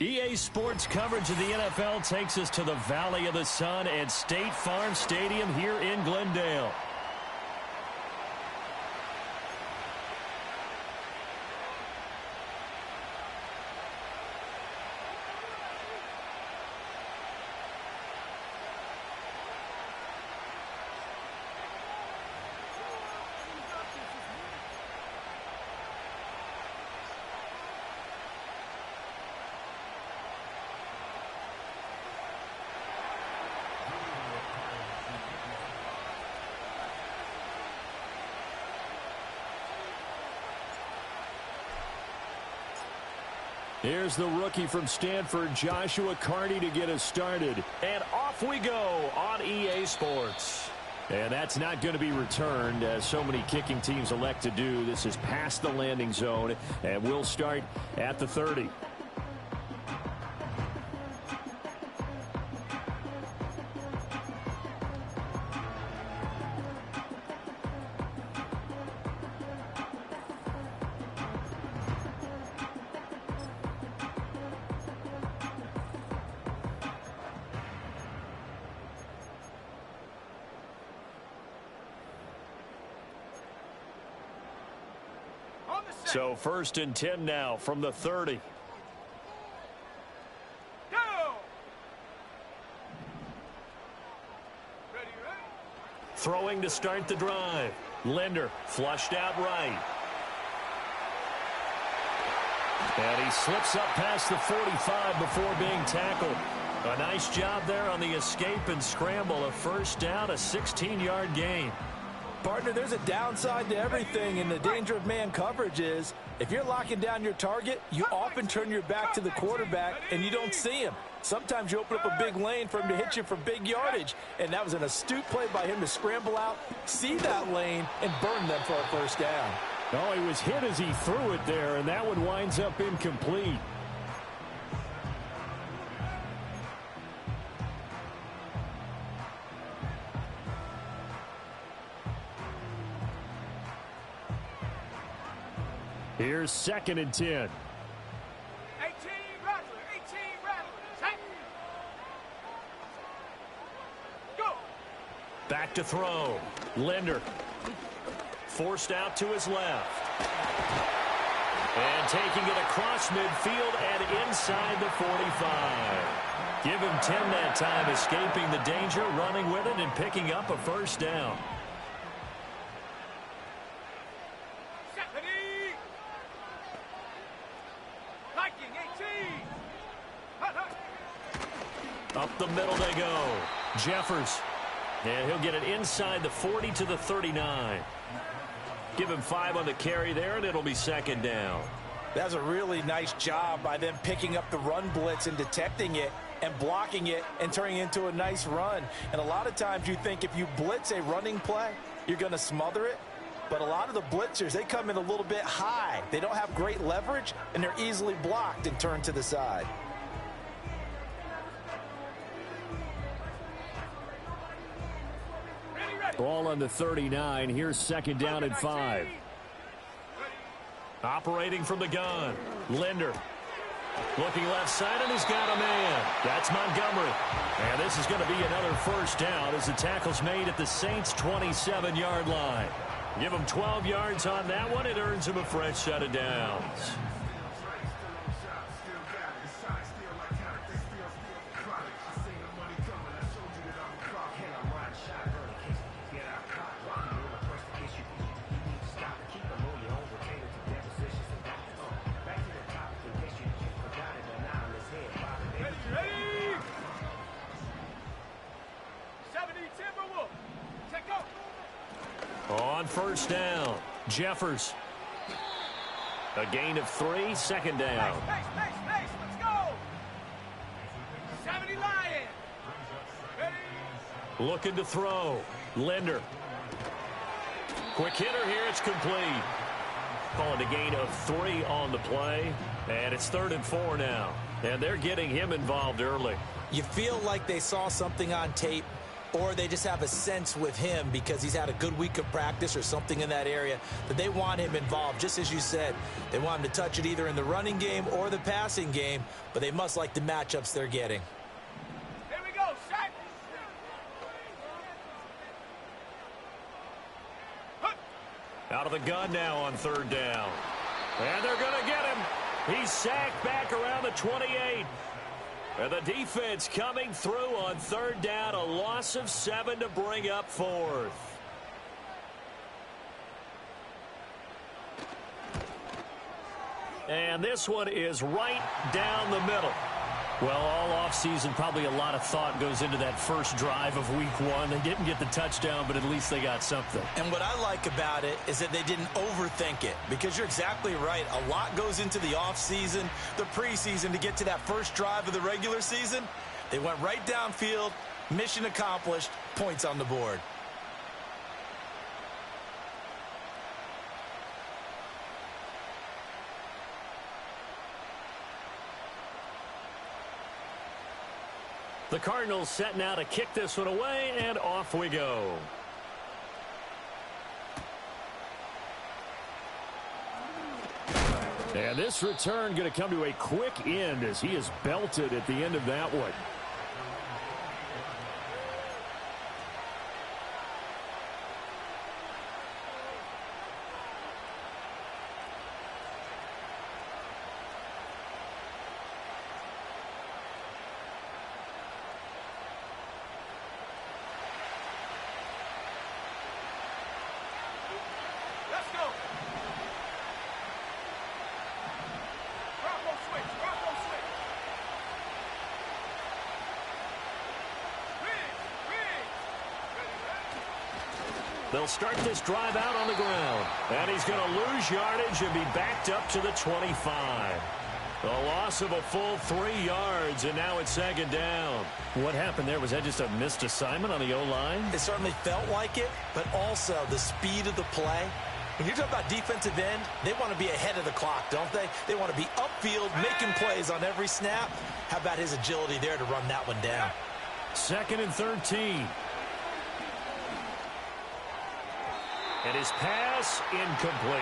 EA Sports coverage of the NFL takes us to the Valley of the Sun at State Farm Stadium here in Glendale. Here's the rookie from Stanford, Joshua Carney, to get us started. And off we go on EA Sports. And that's not going to be returned, as so many kicking teams elect to do. This is past the landing zone, and we'll start at the 30. So 1st and 10 now from the 30. Go! Ready. Throwing to start the drive. Linder flushed out right. And he slips up past the 45 before being tackled. A nice job there on the escape and scramble. A first down, a 16-yard gain. Partner, there's a downside to everything, and the danger of man coverage is if you're locking down your target, you often turn your back to the quarterback and you don't see him. Sometimes you open up a big lane for him to hit you for big yardage, and that was an astute play by him to scramble out, see that lane, and burn them for a first down. Oh, he was hit as he threw it there, and that one winds up incomplete. Here's 2nd and 10. 18 Rattler. Set. Go. Back to throw. Linder. Forced out to his left. And taking it across midfield and inside the 45. Give him 10 that time, escaping the danger, running with it, and picking up a first down. Up the middle they go. Jeffers. And he'll get it inside the 40 to the 39. Give him 5 on the carry there, and it'll be 2nd down. That's a really nice job by them picking up the run blitz and detecting it and blocking it and turning it into a nice run. And a lot of times you think if you blitz a running play, you're going to smother it. But a lot of the blitzers, they come in a little bit high. They don't have great leverage, and they're easily blocked and turned to the side. Ball on the 39. Here's 2nd down and 5. Operating from the gun. Linder. Looking left side, and he's got a man. That's Montgomery. And this is going to be another first down as the tackle's made at the Saints' 27-yard line. Give him 12 yards on that one. It earns him a fresh set of downs. On first down, Jeffers. A gain of 3, 2nd down. Pace, let's go. 70 Lions. Ready. Looking to throw. Linder. Quick hitter here, it's complete. Calling a gain of 3 on the play. And it's 3rd and 4 now. And they're getting him involved early. You feel like they saw something on tape or they just have a sense with him because he's had a good week of practice or something in that area that they want him involved. Just as you said, they want him to touch it either in the running game or the passing game, but they must like the matchups they're getting. Here we go, set. Out of the gun now on third down. And they're going to get him. He's sacked back around the 28. And the defense coming through on third down. A loss of 7 to bring up fourth. And this one is right down the middle. Well, all offseason, probably a lot of thought goes into that first drive of week one. They didn't get the touchdown, but at least they got something. And what I like about it is that they didn't overthink it, because you're exactly right. A lot goes into the offseason, the preseason, to get to that first drive of the regular season. They went right downfield, mission accomplished, points on the board. The Cardinals set now to kick this one away, and off we go. And this return going to come to a quick end as he is belted at the end of that one. Let's go. Bronco switch, Bronco switch. They'll start this drive out on the ground. And he's going to lose yardage and be backed up to the 25. A loss of a full 3 yards, and now it's second down. What happened there? Was that just a missed assignment on the O-line? It certainly felt like it, but also the speed of the play. When you're talking about defensive end, they want to be ahead of the clock, don't they? They want to be upfield, making plays on every snap. How about his agility there to run that one down? 2nd and 13. And his pass incomplete.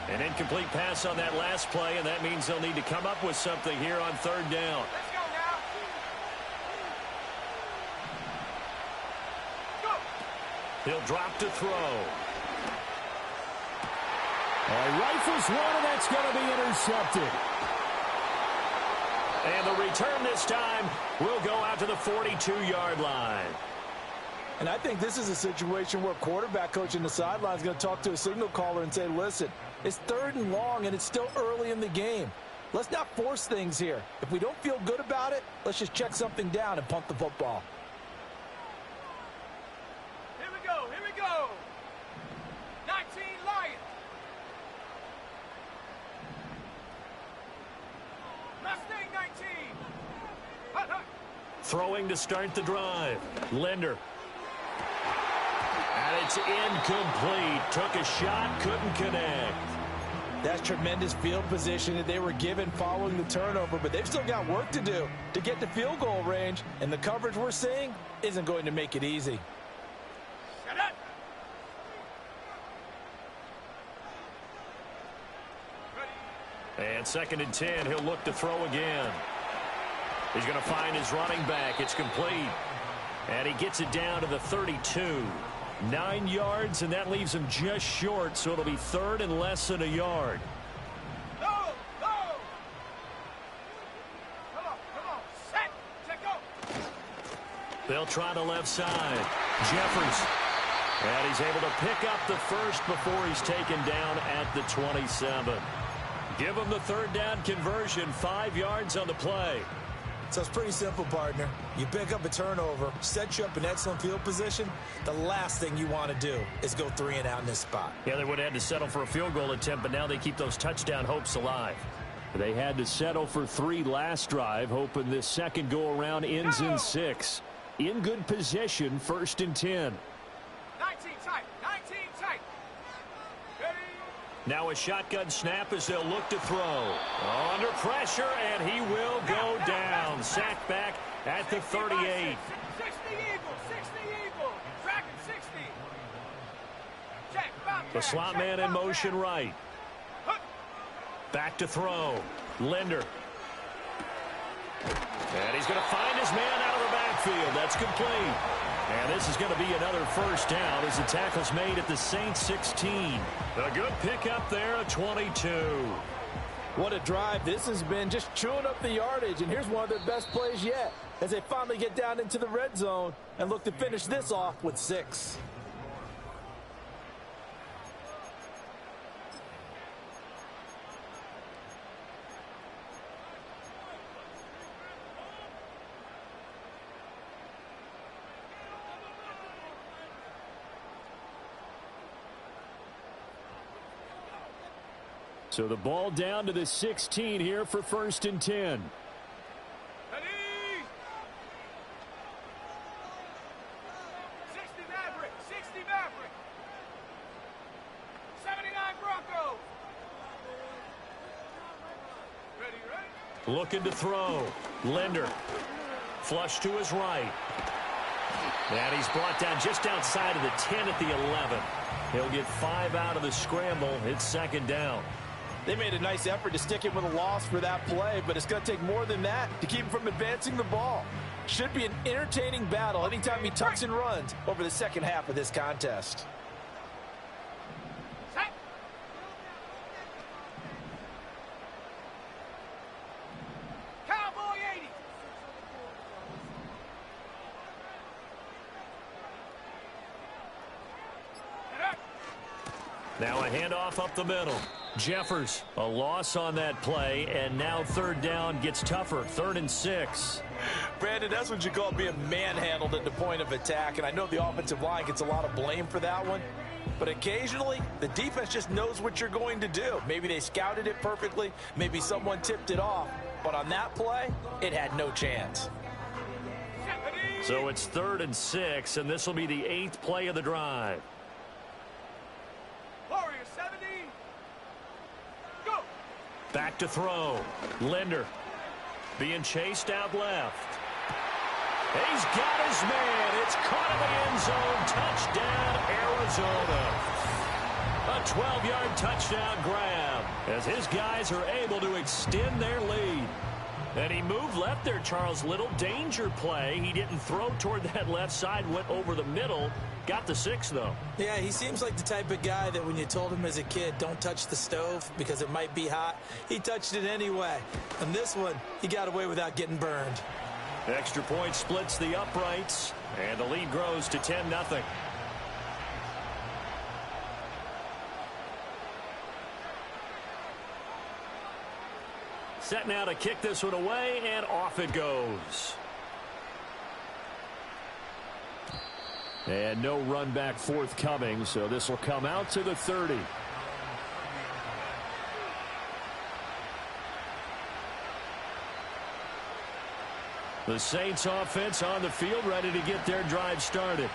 An incomplete pass on that last play, and that means they'll need to come up with something here on third down. Let's go now. Go. He'll drop to throw. Rifles one, and that's going to be intercepted. And the return this time will go out to the 42-yard line. And I think this is a situation where quarterback coach in the sideline is going to talk to a signal caller and say, listen, it's 3rd and long, and it's still early in the game. Let's not force things here. If we don't feel good about it, let's just check something down and punt the football. Here we go, here we go. 19 Lions. Mustang 19. Hut, hut. Throwing to start the drive. Linder. And it's incomplete. Took a shot, couldn't connect. That's tremendous field position that they were given following the turnover, but they've still got work to do to get to field goal range, and the coverage we're seeing isn't going to make it easy. Shut up. And 2nd and 10, he'll look to throw again. He's going to find his running back. It's complete. And he gets it down to the 32. 9 yards, and that leaves him just short, so it'll be 3rd and less than a yard. Go, go. Come on. Set, check, go. They'll try the left side. Jeffers. And he's able to pick up the first before he's taken down at the 27. Give him the 3rd down conversion, 5 yards on the play. So it's pretty simple, partner. You pick up a turnover, set you up in excellent field position. The last thing you want to do is go 3 and out in this spot. Yeah, they would have had to settle for a field goal attempt, but now they keep those touchdown hopes alive. They had to settle for 3 last drive, hoping this second go-around ends in 6. In good position, 1st and 10. 19 tight, 19 tight. Now a shotgun snap as they'll look to throw. Under pressure, and he will go down. Sacked back at the 38. 60 Eagles, 60 Eagles. Tracking 60. Check, The slot man in motion right. Back to throw. Linder. And he's going to find his man out of the backfield. That's complete. And this is going to be another first down as the tackle's made at the Saints 16. A good pickup there at 22. What a drive this has been, just chewing up the yardage. And here's one of their best plays yet as they finally get down into the red zone and look to finish this off with 6. So the ball down to the 16 here for 1st and 10. Ready? 60 Maverick, 60 Maverick. 79 Broncos. Ready? Looking to throw. Linder. Flush to his right. And he's brought down just outside of the 10 at the 11. He'll get 5 out of the scramble. It's 2nd down. They made a nice effort to stick him with a loss for that play, but it's going to take more than that to keep him from advancing the ball. Should be an entertaining battle anytime he tucks and runs over the second half of this contest. Set. Cowboy 80. Now a handoff up the middle. Jeffers, a loss on that play, and now 3rd down gets tougher. 3rd and 6. Brandon, that's what you call being manhandled at the point of attack, and I know the offensive line gets a lot of blame for that one, but occasionally the defense just knows what you're going to do. Maybe they scouted it perfectly, maybe someone tipped it off, but on that play, it had no chance. So it's 3rd and 6, and this will be the 8th play of the drive. Warrior 70. Go. Back to throw. Linder being chased out left. He's got his man. It's caught in the end zone. Touchdown, Arizona. A 12-yard touchdown grab as his guys are able to extend their lead. And he moved left there, Charles. Little danger play. He didn't throw toward that left side, went over the middle. Got the 6, though. Yeah, he seems like the type of guy that when you told him as a kid, don't touch the stove because it might be hot, he touched it anyway. And this one, he got away without getting burned. Extra point splits the uprights, and the lead grows to 10-0. Set now to kick this one away, and off it goes. And no run back forthcoming, so this will come out to the 30. The Saints offense on the field ready to get their drive started.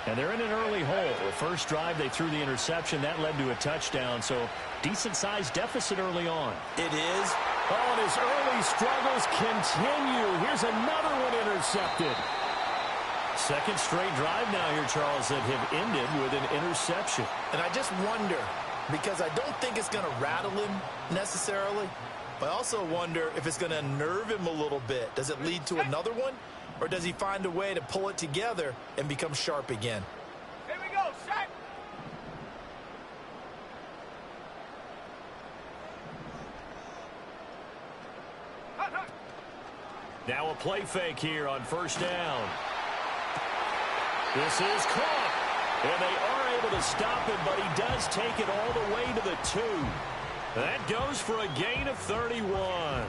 And they're in an early hole. The first drive, they threw the interception. That led to a touchdown, so decent-sized deficit early on. It is. Oh, and his early struggles continue. Here's another one intercepted. Second straight drive now here, Charles, that have ended with an interception. And I just wonder, because I don't think it's going to rattle him necessarily, but I also wonder if it's going to unnerve him a little bit. Does it lead to another one, or does he find a way to pull it together and become sharp again? Here we go, set. Hut, hut. Now a play fake here on first down. This is caught, and they are able to stop him, but he does take it all the way to the 2. That goes for a gain of 31.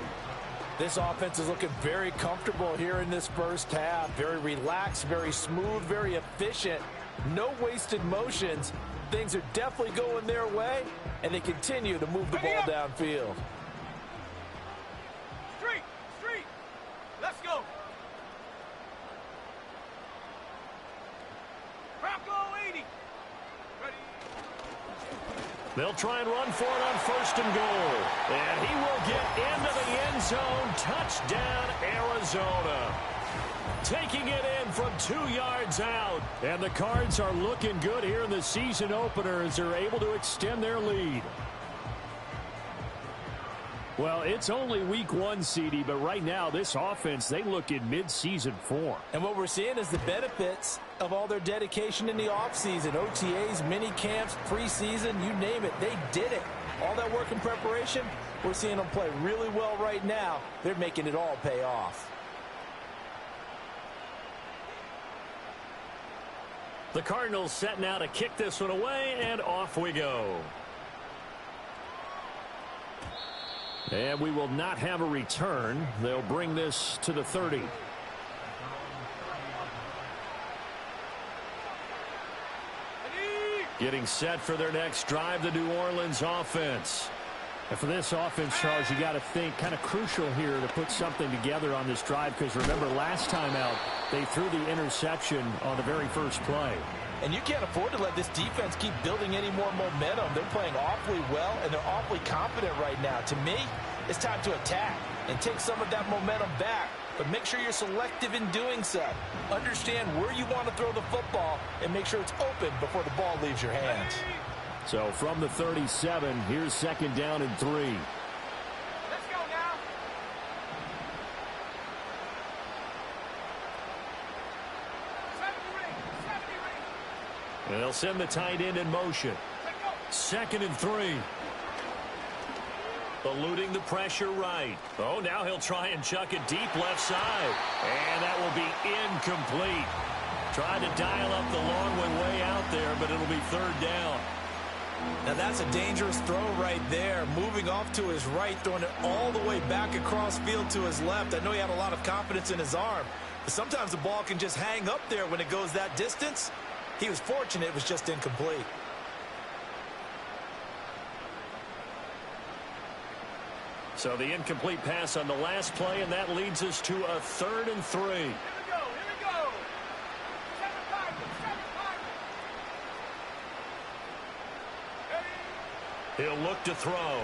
This offense is looking very comfortable here in this first half. Very relaxed, very smooth, very efficient. No wasted motions. Things are definitely going their way, and they continue to move the ball downfield. Street. Let's go. Bronco 80. Ready. They'll try and run for it on 1st and goal. And he will get into the end zone. Touchdown, Arizona. Taking it in from 2 yards out. And the Cards are looking good here in the season opener as they're able to extend their lead. Well, it's only week 1, CD, but right now this offense, they look in mid-season form. And what we're seeing is the benefits of all their dedication in the offseason. OTAs, mini camps, preseason, you name it, they did it. All that work and preparation, we're seeing them play really well right now. They're making it all pay off. The Cardinals setting out to kick this one away, and off we go. And we will not have a return. They'll bring this to the 30. Getting set for their next drive, the New Orleans offense. And for this offense, Charles, you got to think kind of crucial here to put something together on this drive, because remember last time out, they threw the interception on the very first play. And you can't afford to let this defense keep building any more momentum. They're playing awfully well, and they're awfully confident right now. To me, it's time to attack and take some of that momentum back. But make sure you're selective in doing so. Understand where you want to throw the football and make sure it's open before the ball leaves your hands. So from the 37, here's 2nd down and 3. Let's go now. And they'll send the tight end in motion. 2nd and 3. Eluding the pressure right. Oh, now he'll try and chuck it deep left side. And that will be incomplete. Tried to dial up the long one way out there, but it'll be 3rd down. Now that's a dangerous throw right there. Moving off to his right, throwing it all the way back across field to his left. I know he had a lot of confidence in his arm, but sometimes the ball can just hang up there when it goes that distance. He was fortunate it was just incomplete. So the incomplete pass on the last play, and that leads us to a 3rd and 3. Here we go. 7-5. He'll look to throw.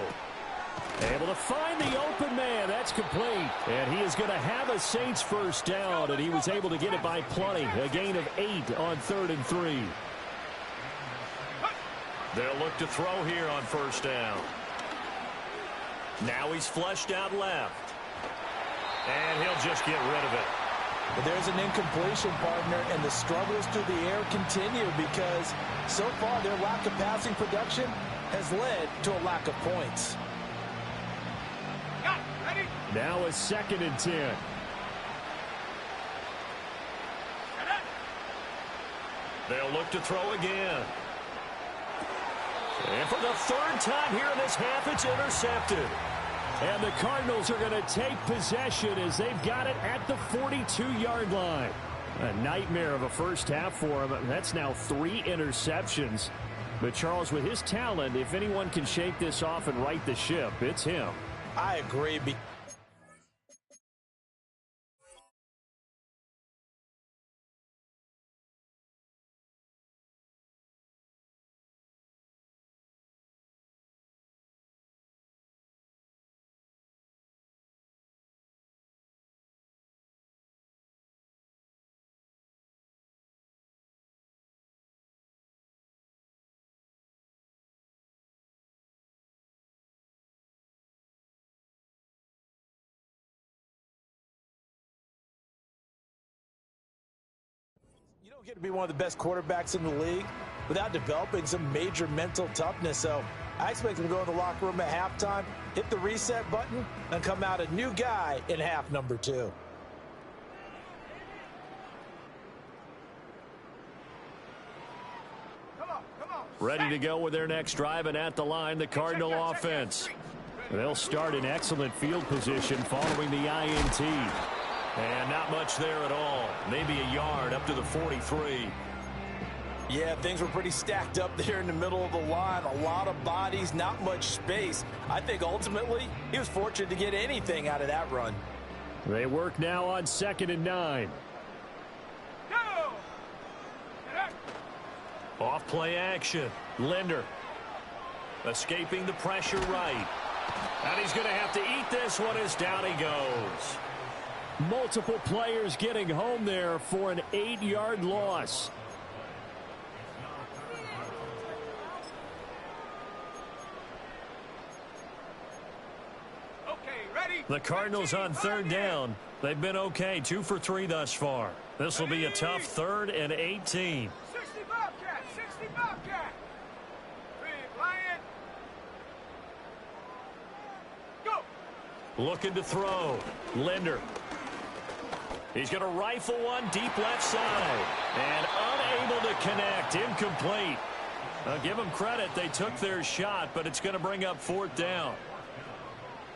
Able to find the open man. That's complete. And he is going to have a Saints first down, and he was able to get it by plenty. A gain of 8 on 3rd and 3. They'll look to throw here on 1st down. Now he's flushed out left. And he'll just get rid of it. But there's an incompletion, partner, and the struggles through the air continue because so far their lack of passing production has led to a lack of points. Now a 2nd and 10. They'll look to throw again. And for the 3rd time here in this half, it's intercepted. And the Cardinals are going to take possession as they've got it at the 42-yard line. A nightmare of a first half for him. That's now 3 interceptions. But Charles, with his talent, if anyone can shake this off and right the ship, it's him. I agree. You don't get to be one of the best quarterbacks in the league without developing some major mental toughness. So I expect him to go in the locker room at halftime, hit the reset button, and come out a new guy in half number 2. Ready to go with their next drive, and at the line, the Cardinal offense. They'll start in excellent field position following the INT. And not much there at all. Maybe a yard up to the 43. Yeah, things were pretty stacked up there in the middle of the line. A lot of bodies, not much space. I think ultimately he was fortunate to get anything out of that run. They work now on 2nd and 9. Off play action. Linder. Escaping the pressure right. And he's going to have to eat this one as down he goes. Multiple players getting home there for an 8-yard loss. The Cardinals on third down. They've been okay, 2 for 3 thus far. This will be a tough 3rd and 18. 60 Bobcat, 60 Bobcat. Go. Looking to throw. Linder. He's going to rifle one deep left side. And unable to connect. Incomplete. I'll give them credit. They took their shot, but it's going to bring up 4th down.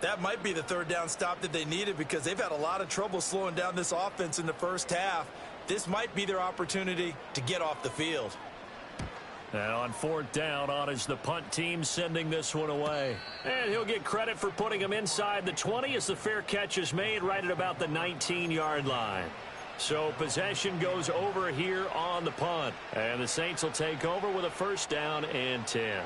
That might be the 3rd down stop that they needed because they've had a lot of trouble slowing down this offense in the first half. This might be their opportunity to get off the field. And on 4th down, on is the punt team sending this one away. And he'll get credit for putting him inside the 20 as the fair catch is made right at about the 19-yard line. So possession goes over here on the punt. And the Saints will take over with a 1st down and 10.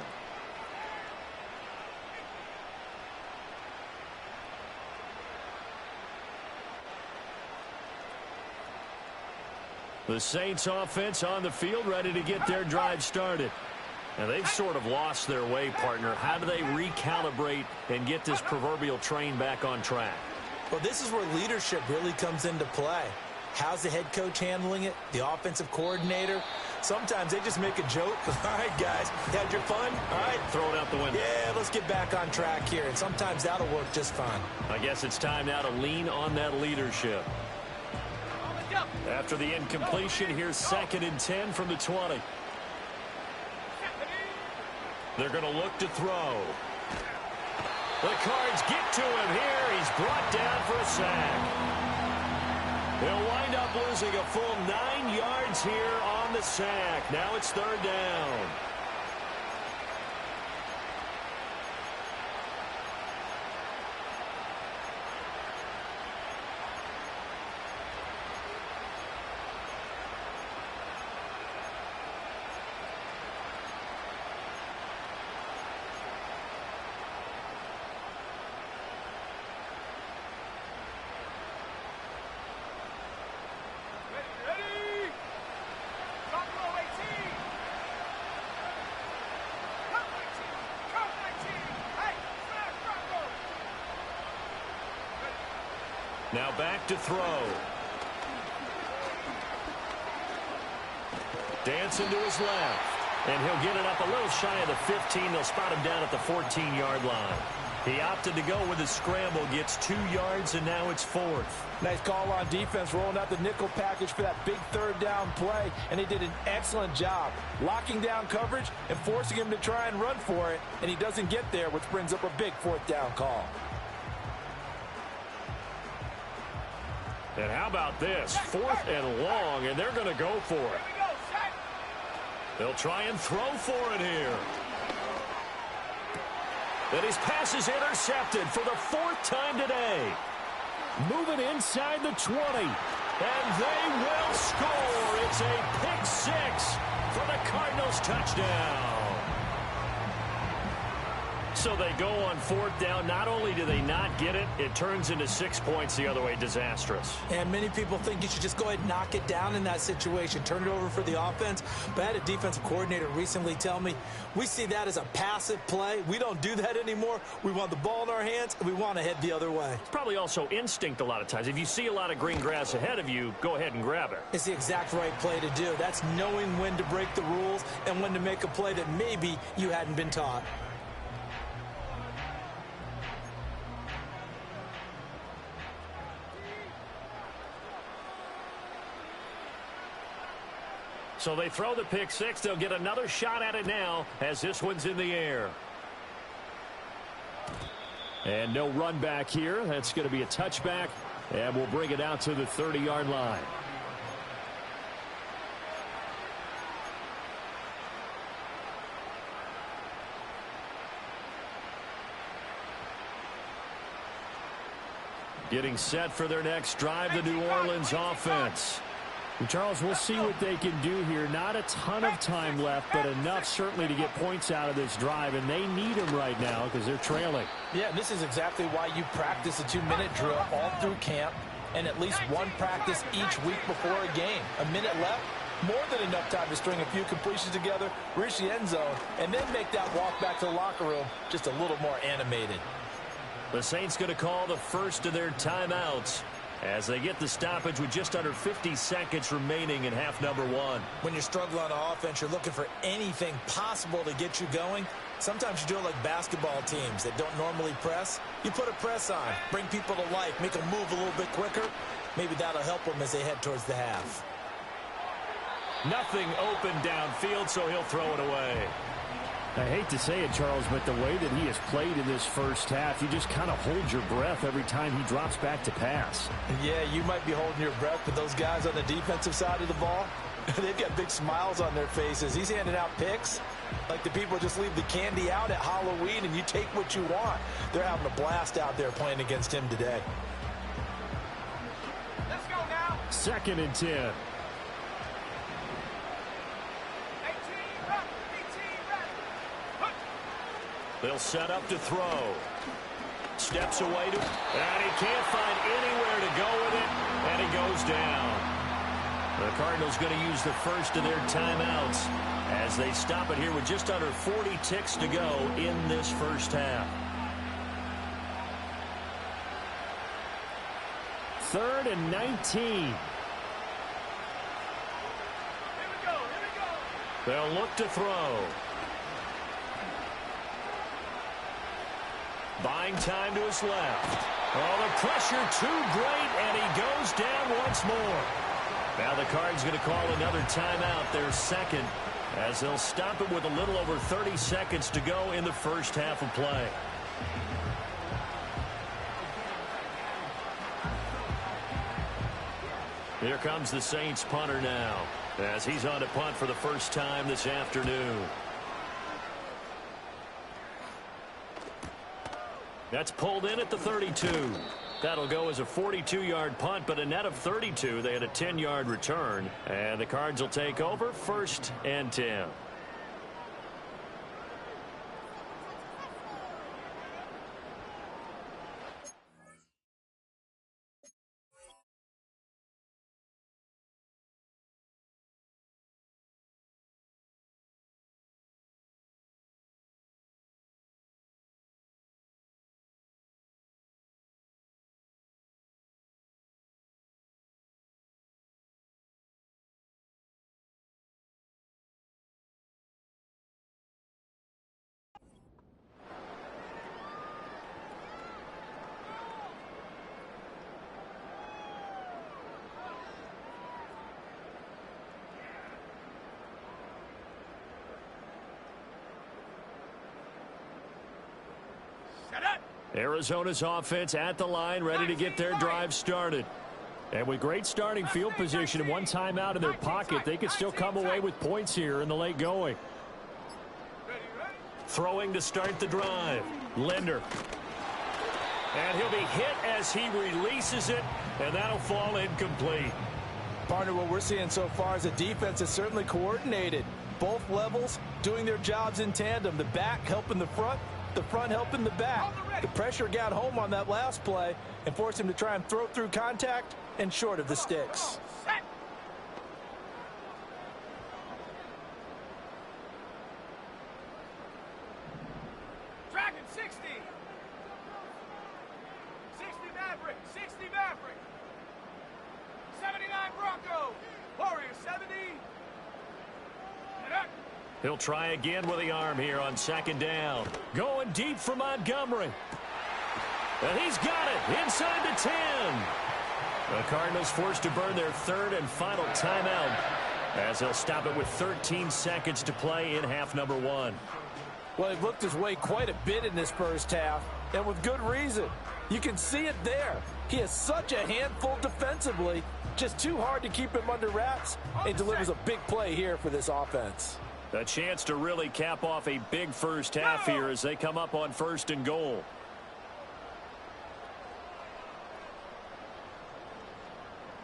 The Saints offense on the field ready to get their drive started. And they've sort of lost their way, partner. How do they recalibrate and get this proverbial train back on track? Well, this is where leadership really comes into play. How's the head coach handling it? The offensive coordinator? Sometimes they just make a joke. All right, guys, you had your fun? All right. Throw it out the window. Yeah, let's get back on track here. And sometimes that'll work just fine. I guess it's time now to lean on that leadership. After the incompletion, here's 2nd and 10 from the 20. They're going to look to throw. The Cards get to him here. He's brought down for a sack. They'll wind up losing a full 9 yards here on the sack. Now it's 3rd down. Now back to throw. Dancing to his left. And he'll get it up a little shy of the 15. They'll spot him down at the 14-yard line. He opted to go with a scramble, gets 2 yards, and now it's 4th. Nice call on defense, rolling out the nickel package for that big 3rd down play, and he did an excellent job locking down coverage and forcing him to try and run for it, and he doesn't get there, which brings up a big 4th down call. And how about this? 4th and long, and they're going to go for it. They'll try and throw for it here. And his pass is intercepted for the 4th time today. Moving inside the 20. And they will score. It's a pick 6 for the Cardinals touchdown. So they go on 4th down. Not only do they not get it, it turns into 6 points the other way. Disastrous. And many people think you should just go ahead and knock it down in that situation. Turn it over for the offense. But I had a defensive coordinator recently tell me, we see that as a passive play. We don't do that anymore. We want the ball in our hands, and we want to head the other way. It's probably also instinct a lot of times. If you see a lot of green grass ahead of you, go ahead and grab it. It's the exact right play to do. That's knowing when to break the rules and when to make a play that maybe you hadn't been taught. So they throw the pick 6. They'll get another shot at it now as this one's in the air. And no run back here. That's going to be a touchback. And we'll bring it out to the 30-yard line. Getting set for their next drive, the New Orleans offense. Charles, we'll see what they can do here. Not a ton of time left, but enough certainly to get points out of this drive, and they need them right now because they're trailing. Yeah, this is exactly why you practice a 2-minute drill all through camp and at least one practice each week before a game. A minute left, more than enough time to string a few completions together, reach the end zone, and then make that walk back to the locker room just a little more animated. The Saints going to call the first of their timeouts as they get the stoppage with just under 50 seconds remaining in half number one. When you're struggling on offense, you're looking for anything possible to get you going. Sometimes you do it like basketball teams that don't normally press. You put a press on, bring people to life, make them move a little bit quicker. Maybe that'll help them as they head towards the half. Nothing open downfield, so he'll throw it away. I hate to say it, Charles, but the way that he has played in this first half, you just kind of hold your breath every time he drops back to pass. Yeah, you might be holding your breath, but those guys on the defensive side of the ball, they've got big smiles on their faces. He's handing out picks like the people just leave the candy out at Halloween and you take what you want. They're having a blast out there playing against him today. Let's go now. 2nd and 10. They'll set up to throw. Steps away to, and he can't find anywhere to go with it, and he goes down. The Cardinals going to use the first of their timeouts as they stop it here with just under 40 ticks to go in this first half. 3rd and 19. Here we go. They'll look to throw. Buying time to his left. Oh, the pressure too great, and he goes down once more. Now the Cards going to call another timeout, their second, as they'll stop it with a little over 30 seconds to go in the first half of play. Here comes the Saints punter now, as he's on to punt for the first time this afternoon. That's pulled in at the 32. That'll go as a 42-yard punt, but a net of 32. They had a 10-yard return, and the Cards will take over 1st and 10. Arizona's offense at the line, ready to get their drive started. And with great starting field position and one timeout in their pocket, they could still come away with points here in the late going. Throwing to start the drive. Linder. And he'll be hit as he releases it, and that'll fall incomplete. Partner, what we're seeing so far is a defense that's certainly coordinated. Both levels doing their jobs in tandem. The back helping the front helping the back. The pressure got home on that last play and forced him to try and throw through contact and short of the sticks. Dragon 60. 60 Maverick. 60 Maverick. 79 Bronco. Warrior 70. And up. He'll try again with the arm here on 2nd down. Going deep for Montgomery. And he's got it inside the 10. The Cardinals forced to burn their 3rd and final timeout as they'll stop it with 13 seconds to play in half number one. Well, he looked his way quite a bit in this first half, and with good reason. You can see it there. He is such a handful defensively, just too hard to keep him under wraps, and delivers a big play here for this offense. A chance to really cap off a big first half here as they come up on 1st and goal.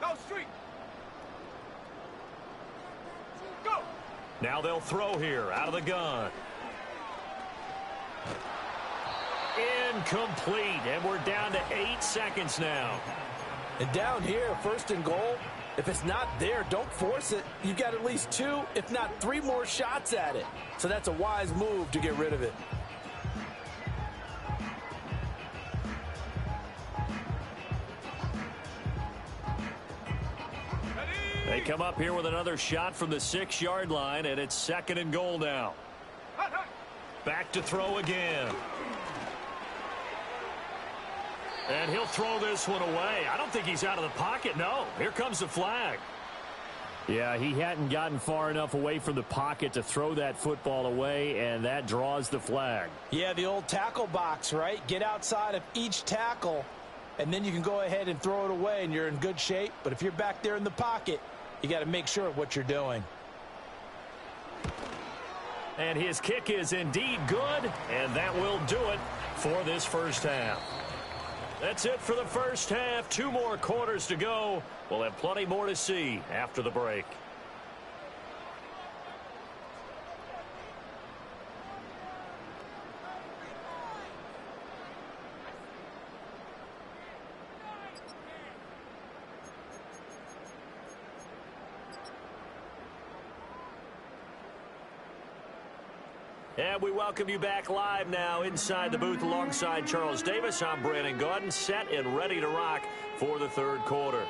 Go street. Now they'll throw here out of the gun. Incomplete, and we're down to 8 seconds now. And down here, 1st and goal, if it's not there, don't force it. You've got at least 2, if not 3 more shots at it. So that's a wise move to get rid of it. They come up here with another shot from the 6-yard line, and it's 2nd and goal now. Back to throw again. And he'll throw this one away. I don't think he's out of the pocket. No, here comes the flag. Yeah, he hadn't gotten far enough away from the pocket to throw that football away, and that draws the flag. Yeah, the old tackle box, right? Get outside of each tackle, and then you can go ahead and throw it away, and you're in good shape. But if you're back there in the pocket, you got to make sure of what you're doing. And his kick is indeed good, and that will do it for this first half. That's it for the first half. 2 more quarters to go. We'll have plenty more to see after the break. And we welcome you back live now inside the booth alongside Charles Davis. I'm Brandon Gaudin, set and ready to rock for the 3rd quarter.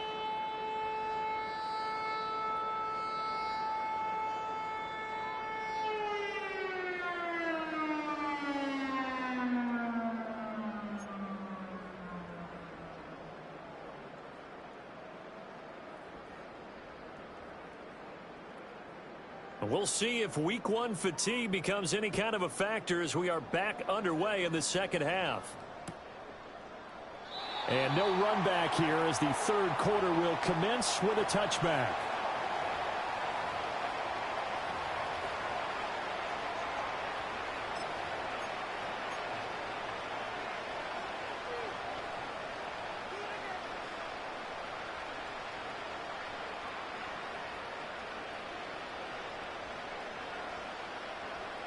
We'll see if week 1 fatigue becomes any kind of a factor as we are back underway in the 2nd half. And no run back here as the 3rd quarter will commence with a touchback.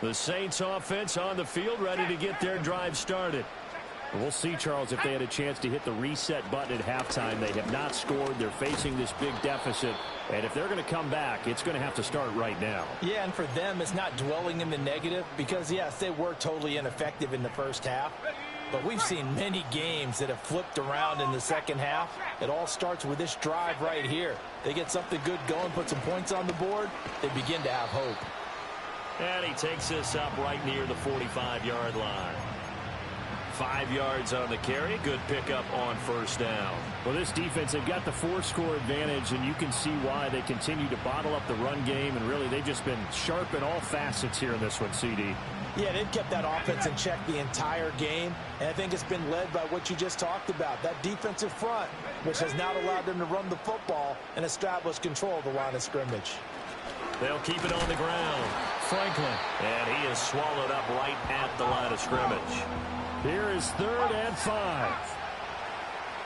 The Saints offense on the field, ready to get their drive started. We'll see, Charles, if they had a chance to hit the reset button at halftime. They have not scored. They're facing this big deficit. And if they're going to come back, it's going to have to start right now. Yeah, and for them, it's not dwelling in the negative because, yes, they were totally ineffective in the first half. But we've seen many games that have flipped around in the second half. It all starts with this drive right here. They get something good going, put some points on the board, they begin to have hope. And he takes this up right near the 45-yard line. 5 yards on the carry. Good pickup on first down. Well, this defense, they've got the 4-score advantage, and you can see why they continue to bottle up the run game, and really they've just been sharp in all facets here in this one, CD. Yeah, they've kept that offense in check the entire game, and I think it's been led by what you just talked about, that defensive front, which has not allowed them to run the football and establish control of the line of scrimmage. They'll keep it on the ground. Franklin. And he is swallowed up right at the line of scrimmage. Here is 3rd and 5.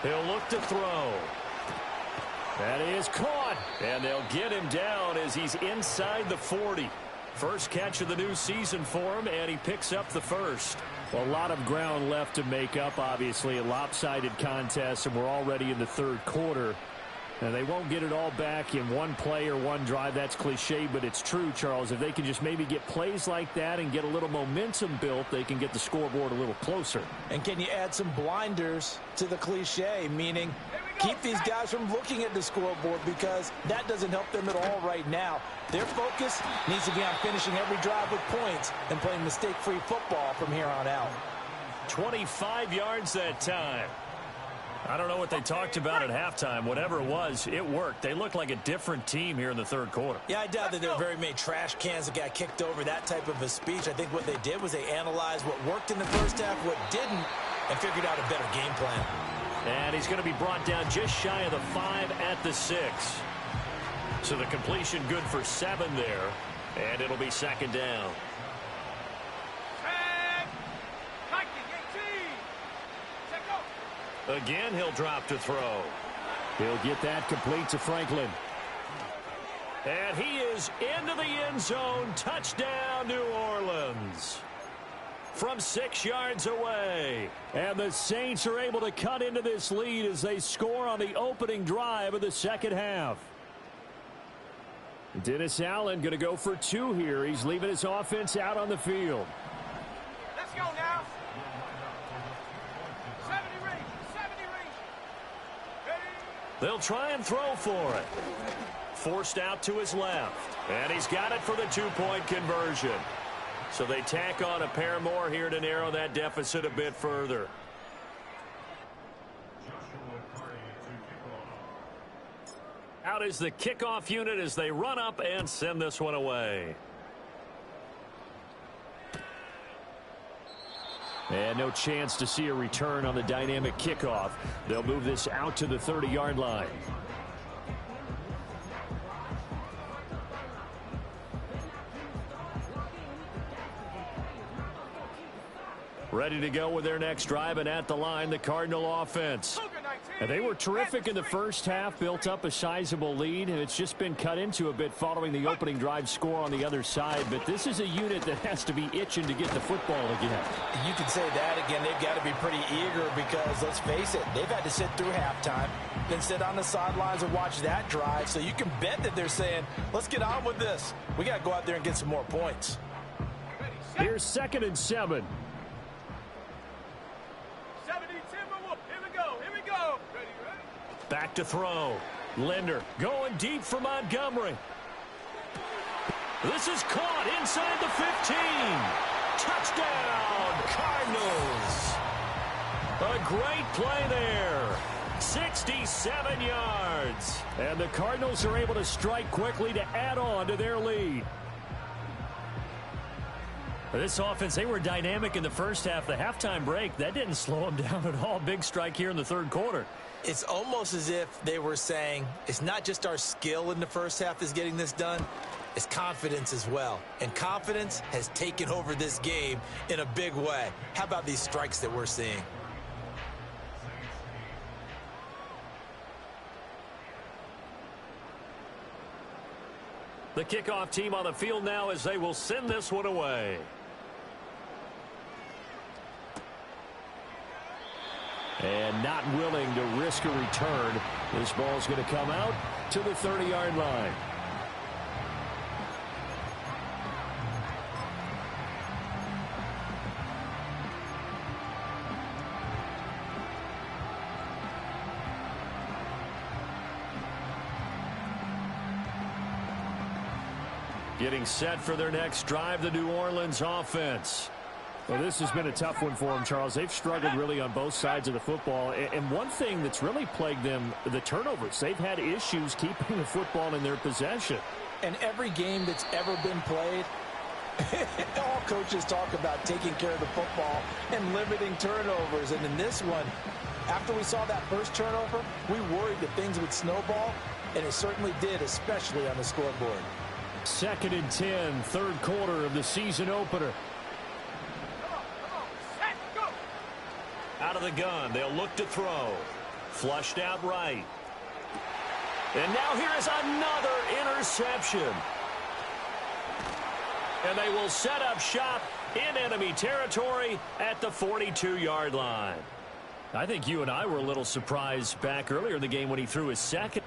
He'll look to throw. That is caught. And they'll get him down as he's inside the 40. First catch of the new season for him, and he picks up the first. Well, a lot of ground left to make up, obviously. A lopsided contest, and we're already in the 3rd quarter. And they won't get it all back in one play or one drive. That's cliche, but it's true, Charles. If they can just maybe get plays like that and get a little momentum built, they can get the scoreboard a little closer. And can you add some blinders to the cliche, meaning keep these guys from looking at the scoreboard because that doesn't help them at all right now. Their focus needs to be on finishing every drive with points and playing mistake-free football from here on out. 25 yards that time. I don't know what they talked about at halftime. Whatever it was, it worked. They look like a different team here in the 3rd quarter. Yeah, I doubt that there were very many trash cans that got kicked over, that type of a speech. I think what they did was they analyzed what worked in the first half, what didn't, and figured out a better game plan. And he's going to be brought down just shy of the 5 at the 6. So the completion good for 7 there, and it'll be 2nd down. Again, he'll drop to throw. He'll get that complete to Franklin. And he is into the end zone. Touchdown, New Orleans. From 6 yards away. And the Saints are able to cut into this lead as they score on the opening drive of the second half. Dennis Allen going to go for 2 here. He's leaving his offense out on the field. Let's go now. 70 range. 70 range. Ready? They'll try and throw for it. Forced out to his left. And he's got it for the 2-point conversion. So they tack on a pair more here to narrow that deficit a bit further. Out is the kickoff unit as they run up and send this one away. And no chance to see a return on the dynamic kickoff. They'll move this out to the 30-yard line. Ready to go with their next drive, and at the line, the Cardinal offense. And they were terrific in the first half, built up a sizable lead, and it's just been cut into a bit following the opening drive score on the other side. But this is a unit that has to be itching to get the football again. You can say that again. They've got to be pretty eager because, let's face it, they've had to sit through halftime, then sit on the sidelines and watch that drive. So you can bet that they're saying, let's get on with this. We got to go out there and get some more points. Here's 2nd and 7. Back to throw. Linder going deep for Montgomery. This is caught inside the 15. Touchdown, Cardinals. A great play there. 67 yards. And the Cardinals are able to strike quickly to add on to their lead. This offense, they were dynamic in the first half. The halftime break, that didn't slow them down at all. Big strike here in the third quarter. It's almost as if they were saying, it's not just our skill in the first half that's getting this done, it's confidence as well. And confidence has taken over this game in a big way. How about these strikes that we're seeing? The kickoff team on the field now as they will send this one away. And not willing to risk a return. This ball's going to come out to the 30-yard line. Getting set for their next drive, the New Orleans offense. Well, this has been a tough one for them, Charles. They've struggled really on both sides of the football. And one thing that's really plagued them, the turnovers. They've had issues keeping the football in their possession. And every game that's ever been played, all coaches talk about taking care of the football and limiting turnovers. And in this one, after we saw that first turnover, we worried that things would snowball, and it certainly did, especially on the scoreboard. 2nd and 10, third quarter of the season opener. Out of the gun, they'll look to throw. Flushed out right. And now here is another interception. And they will set up shop in enemy territory at the 42-yard line. I think you and I were a little surprised back earlier in the game when he threw his second.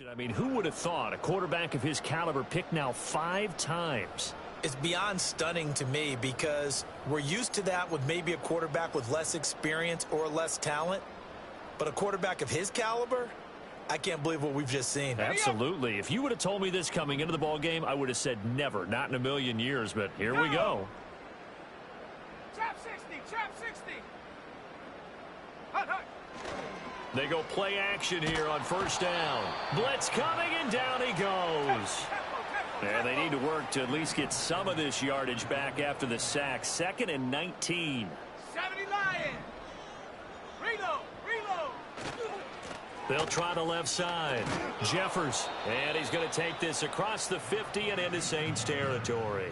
I mean, who would have thought a quarterback of his caliber picked now 5 times? It's beyond stunning to me because we're used to that with maybe a quarterback with less experience or less talent. But a quarterback of his caliber, I can't believe what we've just seen. Absolutely. If you would have told me this coming into the ball game, I would have said never, not in a million years. But here we go. Trap 60, trap 60. Hut, hut. They go play action here on first down. Blitz coming, and down he goes. Tempo, tempo. And they need to work to at least get some of this yardage back after the sack. 2nd and 19. 70 Lions. Reload. They'll try the left side. Jeffers. And he's going to take this across the 50 and into Saints territory.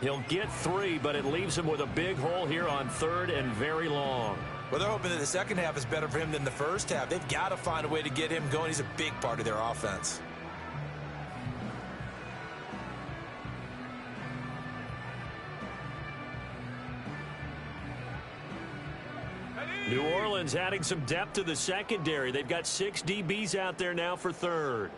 He'll get 3, but it leaves him with a big hole here on 3rd and very long. Well, they're hoping that the second half is better for him than the first half. They've got to find a way to get him going. He's a big part of their offense. New Orleans adding some depth to the secondary. They've got 6 DBs out there now for 3rd.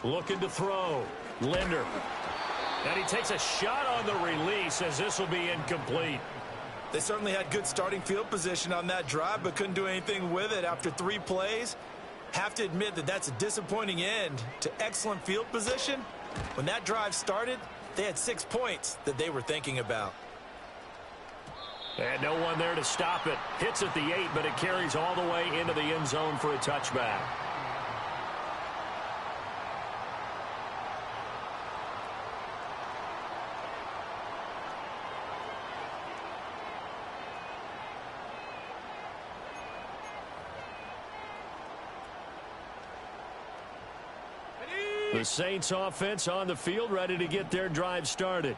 Looking to throw. Linder. And he takes a shot on the release as this will be incomplete. They certainly had good starting field position on that drive, but couldn't do anything with it after 3 plays. Have to admit that that's a disappointing end to excellent field position. When that drive started, they had 6 points that they were thinking about. And no one there to stop it. Hits at the 8, but it carries all the way into the end zone for a touchback. The Saints offense on the field, ready to get their drive started.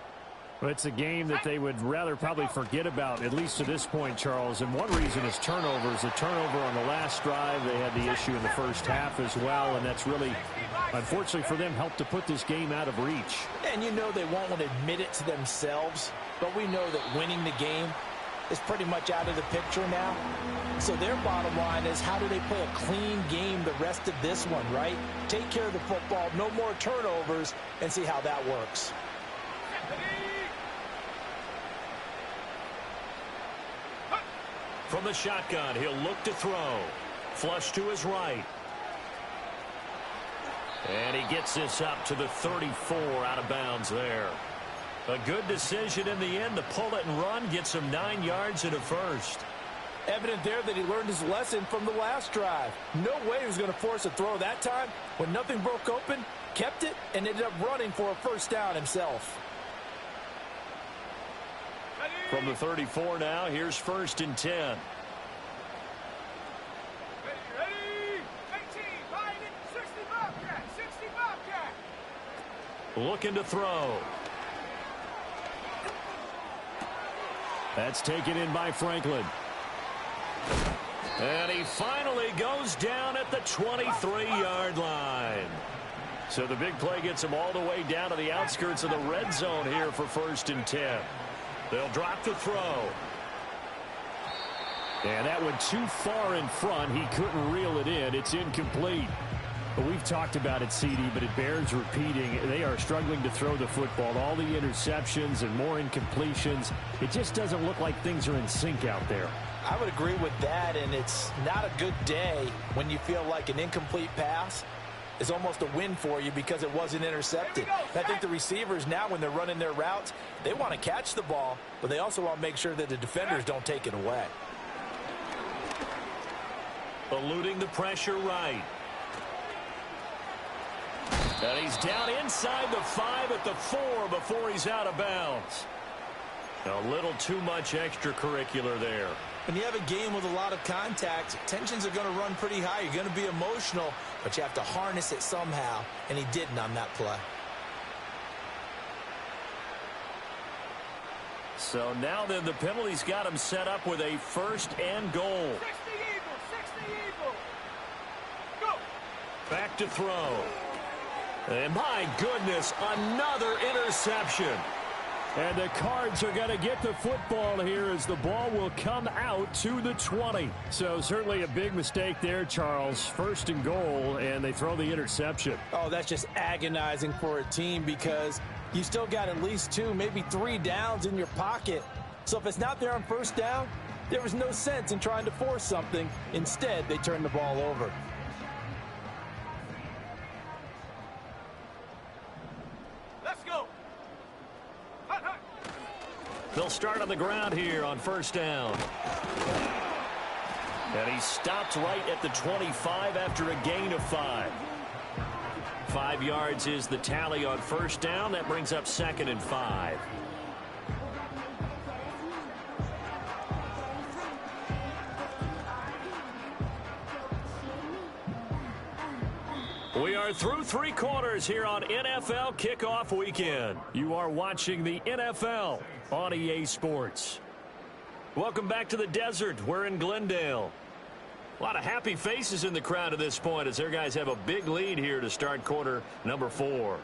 Well, it's a game that they would rather probably forget about, at least to this point, Charles. And one reason is turnovers. A turnover on the last drive. They had the issue in the first half as well, and that's really, unfortunately for them, helped to put this game out of reach. And you know they won't want to admit it to themselves, but we know that winning the game is pretty much out of the picture now. So their bottom line is, how do they play a clean game the rest of this one, right? Take care of the football, no more turnovers, and see how that works. From the shotgun, he'll look to throw. Flush to his right. And he gets this up to the 34, out of bounds there. A good decision in the end to pull it and run, get some 9 yards and a first. Evident there that he learned his lesson from the last drive. No way he was going to force a throw that time. When nothing broke open, kept it, and ended up running for a first down himself. From the 34 now, here's 1st and 10. Ready. 18, Biden, 60 Bobcat, 60 Bobcat. Looking to throw. That's taken in by Franklin. And he finally goes down at the 23-yard line. So the big play gets him all the way down to the outskirts of the red zone here for 1st and 10. They'll drop the throw. And that went too far in front. He couldn't reel it in. It's incomplete. But we've talked about it, CD, but it bears repeating. They are struggling to throw the football. All the interceptions and more incompletions. It just doesn't look like things are in sync out there. I would agree with that, and it's not a good day when you feel like an incomplete pass is almost a win for you because it wasn't intercepted. I think the receivers now, when they're running their routes, they want to catch the ball, but they also want to make sure that the defenders don't take it away. Eluding the pressure right. And he's down inside the 5 at the 4 before he's out of bounds. A little too much extracurricular there. When you have a game with a lot of contact, tensions are going to run pretty high. You're going to be emotional, but you have to harness it somehow, and he didn't on that play. So now then the penalty's got him set up with a 1st and goal. 60 Eagles, 60 Eagles. Go. Back to throw. And my goodness, another interception. And the Cards are going to get the football here as the ball will come out to the 20. So certainly a big mistake there, Charles. 1st and goal, and they throw the interception. Oh, that's just agonizing for a team because you still got at least 2, maybe 3 downs in your pocket. So if it's not there on 1st down, there was no sense in trying to force something. Instead, they turn the ball over. Let's go. Hut, hut. They'll start on the ground here on 1st down. And he stopped right at the 25 after a gain of 5. 5 yards is the tally on first down. That brings up 2nd and 5. We are through 3 quarters here on NFL Kickoff Weekend. You are watching the NFL on EA Sports. Welcome back to the desert. We're in Glendale. A lot of happy faces in the crowd at this point as their guys have a big lead here to start quarter number 4.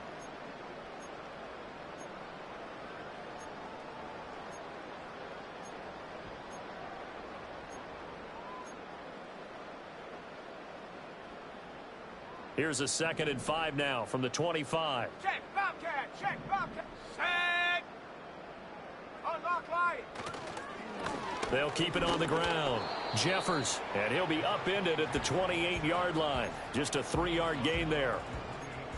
Here's a 2nd and 5 now from the 25. Check, Bobcat, check, Bobcat. Set. Unlock line. They'll keep it on the ground. Jeffers, and he'll be upended at the 28-yard line. Just a 3-yard gain there.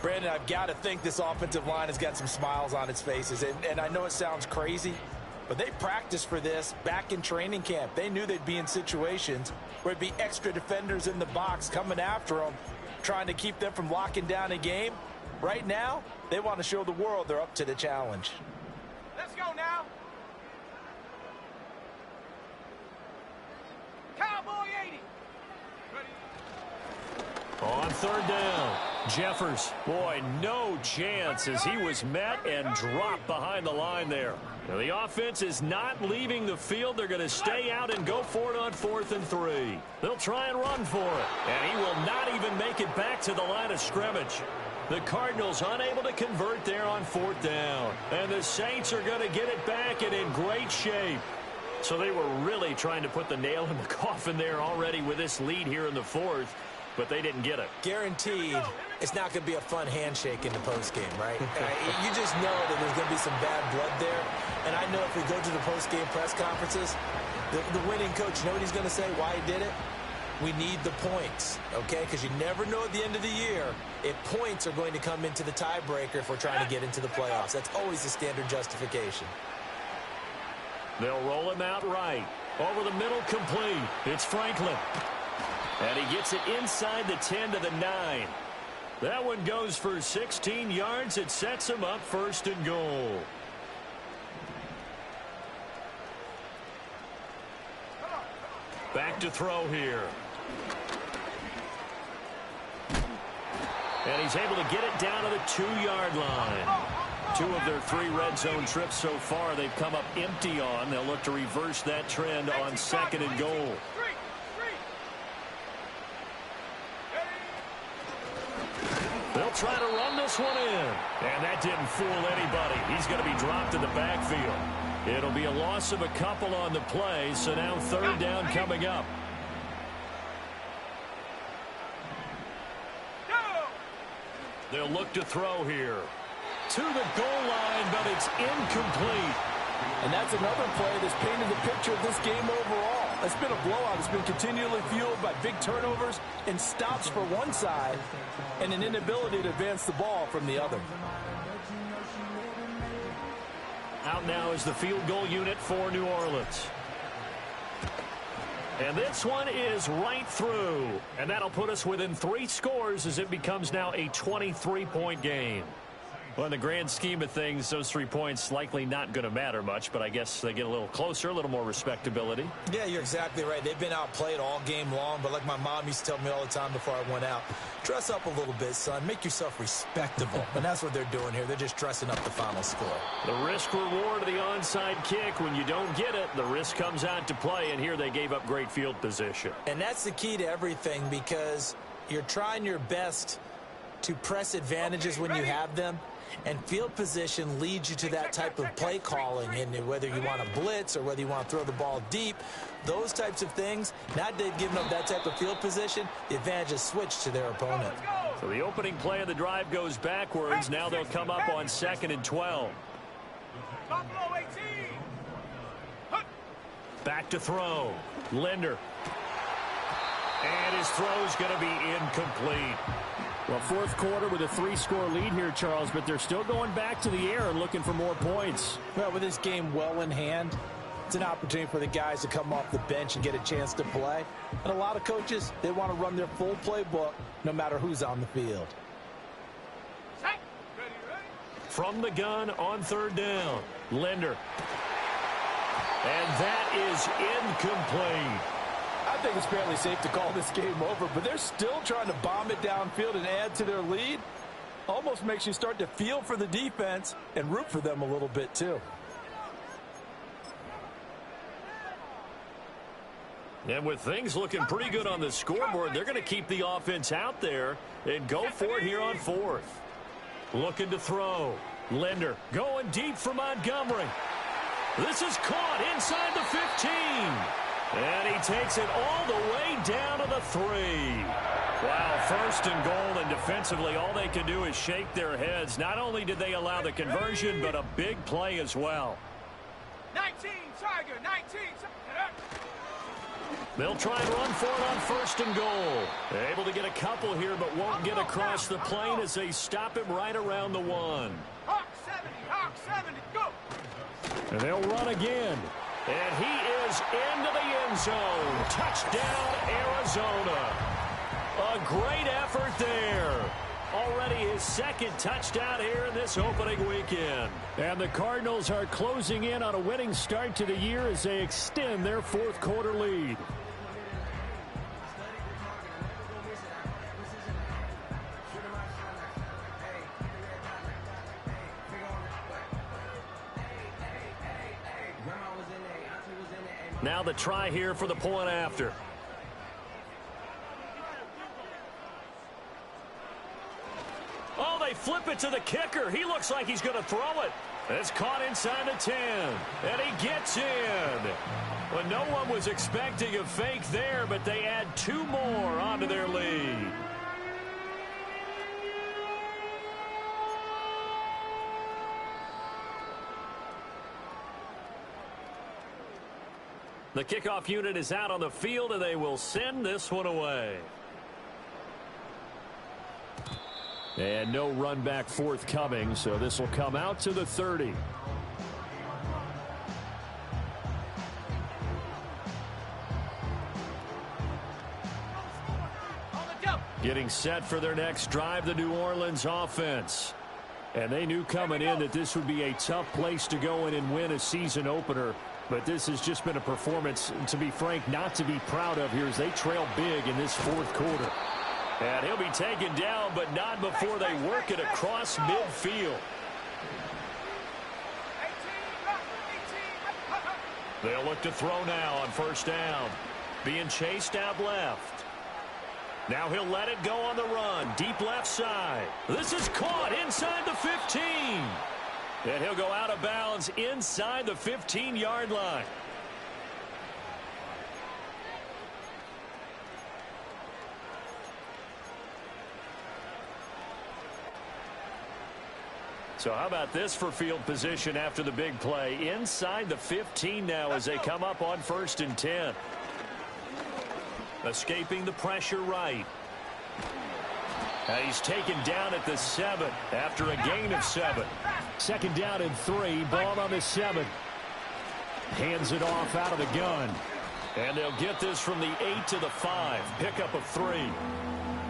Brandon, I've got to think this offensive line has got some smiles on its faces. And I know it sounds crazy, but they practiced for this back in training camp. They knew they'd be in situations where it'd be extra defenders in the box coming after them, trying to keep them from locking down a game. Right now, they want to show the world they're up to the challenge. Let's go now. Cowboy 80. Ready. On 3rd down, Jeffers. Boy, no chance as he was met and dropped behind the line there. Now, the offense is not leaving the field. They're going to stay out and go for it on 4th and 3. They'll try and run for it. And he will not even make it back to the line of scrimmage. The Cardinals unable to convert there on 4th down. And the Saints are going to get it back and in great shape. So they were really trying to put the nail in the coffin there already with this lead here in the 4th. But they didn't get it. Guaranteed, it's not going to be a fun handshake in the postgame, right? You just know that there's going to be some bad blood there. And I know if we go to the postgame press conferences, the winning coach, you know what he's going to say, why he did it? We need the points, okay? Because you never know at the end of the year if points are going to come into the tiebreaker if we're trying to get into the playoffs. That's always the standard justification. They'll roll him out right. Over the middle, complete. It's Franklin. And he gets it inside the 10 to the 9. That one goes for 16 yards. It sets him up 1st and goal. Back to throw here. And he's able to get it down to the 2-yard line. 2 of their 3 red zone trips so far they've come up empty on. They'll look to reverse that trend on 2nd and goal. They'll try to run this one in. And that didn't fool anybody. He's going to be dropped in the backfield. It'll be a loss of a couple on the play, so now 3rd down coming up. They'll look to throw here. To the goal line, but it's incomplete. And that's another play that's painted the picture of this game overall. It's been a blowout. It's been continually fueled by big turnovers and stops for one side and an inability to advance the ball from the other. Out now is the field goal unit for New Orleans. And this one is right through. And that'll put us within 3 scores as it becomes now a 23-point game. Well, in the grand scheme of things, those 3 points likely not going to matter much, but I guess they get a little closer, a little more respectability. Yeah, you're exactly right. They've been outplayed all game long, but like my mom used to tell me all the time before I went out, dress up a little bit, son. Make yourself respectable. And that's what they're doing here. They're just dressing up the final score. The risk-reward of the onside kick. When you don't get it, the risk comes out to play, and here they gave up great field position. And that's the key to everything because you're trying your best to press advantages when you have them. And field position leads you to that type of play calling, and whether you want to blitz or whether you want to throw the ball deep, those types of things, now they've given up that type of field position, the advantage is switched to their opponent. So the opening play of the drive goes backwards. Now they'll come up on 2nd and 12. Buffalo 18. Back to throw. Linder. And his throw's going to be incomplete. Well, 4th quarter with a 3-score lead here, Charles, but they're still going back to the air and looking for more points. Well, with this game well in hand, It's an opportunity for the guys to come off the bench and get a chance to play. And a lot of coaches, they want to run their full playbook no matter who's on the field. From the gun on third down, Linder. And that is incomplete. I think it's fairly safe to call this game over, but they're still trying to bomb it downfield and add to their lead. Almost makes you start to feel for the defense and root for them a little bit too. And with things looking pretty good on the scoreboard, they're going to keep the offense out there and go for it here on fourth. Looking to throw. Linder going deep for Montgomery. This is caught inside the 15. And he takes it all the way down to the 3. Wow, first and goal, and defensively all they can do is shake their heads. Not only did they allow the conversion, but a big play as well. 19, Tiger, 19. They'll try and run for it on first and goal. Able to get a couple here, but won't get across the plane as they stop him right around the 1. Hawk 70, go. And they'll run again. And he is into the end zone. Touchdown, Arizona. A great effort there. Already his second touchdown here in this opening weekend. And the Cardinals are closing in on a winning start to the year as they extend their fourth quarter lead. Now the try here for the point after. Oh, they flip it to the kicker. He looks like he's going to throw it. It's caught inside the 10. And he gets in. Well, no one was expecting a fake there, but they add 2 more onto their lead. The kickoff unit is out on the field, and they will send this one away. And no run back forthcoming, so this will come out to the 30. Getting set for their next drive, the New Orleans offense. And they knew coming in that this would be a tough place to go in and win a season opener. But this has just been a performance, to be frank, not to be proud of here as they trail big in this fourth quarter. And he'll be taken down, but not before they work it across midfield. They'll look to throw now on first down. Being chased out left. Now he'll let it go on the run. Deep left side. This is caught inside the 15. And he'll go out of bounds inside the 15-yard line. So how about this for field position after the big play? Inside the 15 now as they come up on first and 10. Escaping the pressure right. He's taken down at the 7 after a gain of 7. Second down and 3. Ball on the 7. Hands it off out of the gun. And they'll get this from the 8 to the 5. Pickup of 3.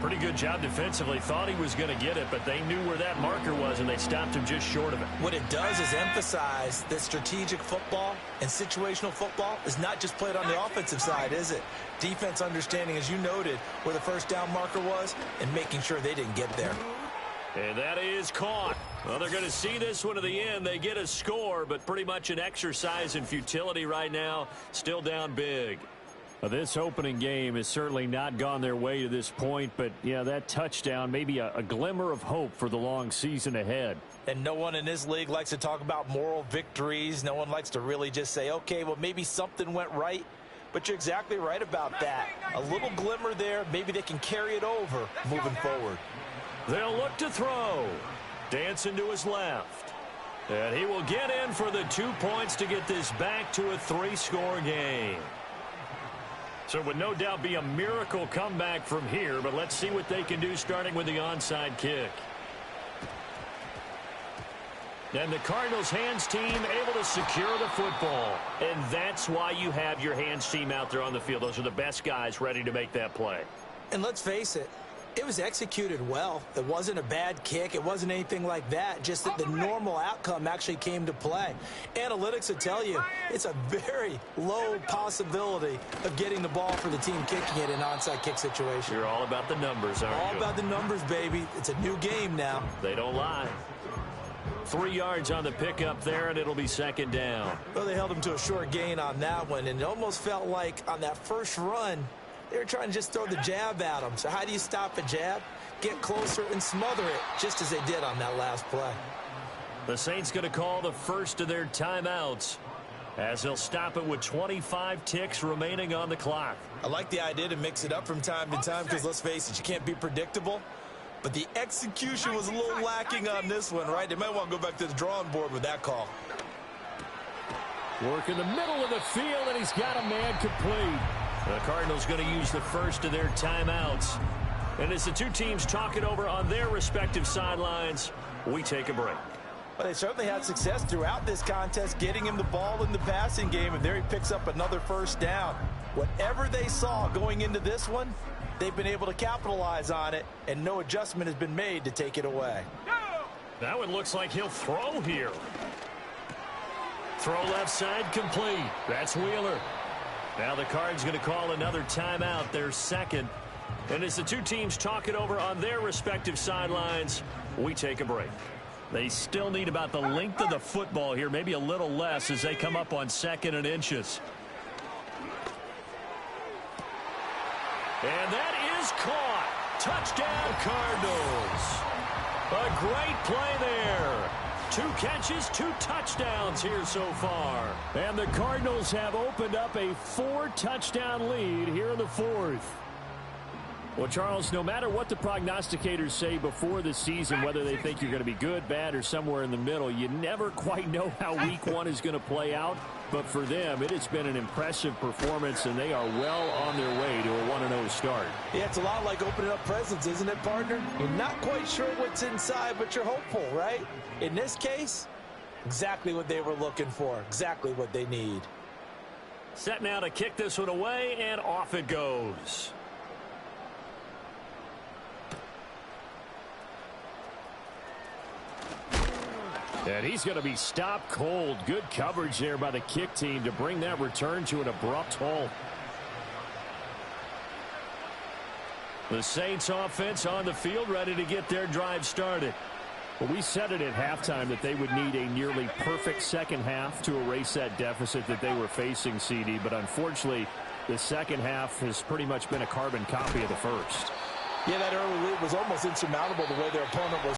Pretty good job defensively. Thought he was going to get it, but they knew where that marker was, and they stopped him just short of it. What it does is emphasize that strategic football and situational football is not just played on the offensive side, is it? Defense understanding, as you noted, where the first down marker was and making sure they didn't get there. And that is caught. Well, they're going to see this one to the end. They get a score, but pretty much an exercise in futility right now. Still down big. Well, this opening game has certainly not gone their way to this point, but, yeah, that touchdown, maybe a glimmer of hope for the long season ahead. And no one in this league likes to talk about moral victories. No one likes to really just say, okay, well, maybe something went right. But you're exactly right about that. A little glimmer there. Maybe they can carry it over moving forward. They'll look to throw. Dancing to his left. And he will get in for the 2 points to get this back to a 3-score game. So it would no doubt be a miracle comeback from here, but let's see what they can do starting with the onside kick. And the Cardinals' hands team able to secure the football. And that's why you have your hands team out there on the field. Those are the best guys ready to make that play. And let's face it, it was executed well. It wasn't a bad kick. It wasn't anything like that. Just that the normal outcome actually came to play. Analytics will tell you it's a very low possibility of getting the ball for the team kicking it in an onside kick situation. You're all about the numbers, aren't you? All about the numbers, baby. It's a new game now. They don't lie. 3 yards on the pickup there, and it'll be second down. Well, they held him to a short gain on that one, and it almost felt like on that first run, they were trying to just throw the jab at him. So how do you stop a jab? Get closer and smother it, just as they did on that last play. The Saints going to call the first of their timeouts as they'll stop it with 25 ticks remaining on the clock. I like the idea to mix it up from time to time because, let's face it, you can't be predictable. But the execution was a little lacking on this one, right? They might want to go back to the drawing board with that call. Work in the middle of the field, and he's got a man complete. The Cardinals going to use the first of their timeouts. And as the two teams talk it over on their respective sidelines, we take a break. Well, they certainly had success throughout this contest, getting him the ball in the passing game, and there he picks up another first down. Whatever they saw going into this one, they've been able to capitalize on it, and no adjustment has been made to take it away. That one looks like he'll throw here. Throw left side complete. That's Wheeler. Now the Cards going to call another timeout, their second. And as the two teams talk it over on their respective sidelines, we take a break. They still need about the length of the football here, maybe a little less as they come up on 2nd and inches. And that is caught. Touchdown, Cardinals. A great play there. 2 catches, 2 touchdowns here so far. And the Cardinals have opened up a 4-touchdown lead here in the 4th. Well, Charles, no matter what the prognosticators say before the season, whether they think you're going to be good, bad, or somewhere in the middle, you never quite know how week 1 is going to play out. But for them, it has been an impressive performance, and they are well on their way to a 1-0 start. Yeah, it's a lot like opening up presents, isn't it, partner? You're not quite sure what's inside, but you're hopeful, right? In this case, exactly what they were looking for, exactly what they need. Set now to kick this one away, and off it goes. And he's going to be stopped cold. Good coverage there by the kick team to bring that return to an abrupt halt. The Saints offense on the field ready to get their drive started. Well, we said it at halftime that they would need a nearly perfect second half to erase that deficit that they were facing, CD. But unfortunately, the second half has pretty much been a carbon copy of the first. Yeah, that early lead was almost insurmountable the way their opponent was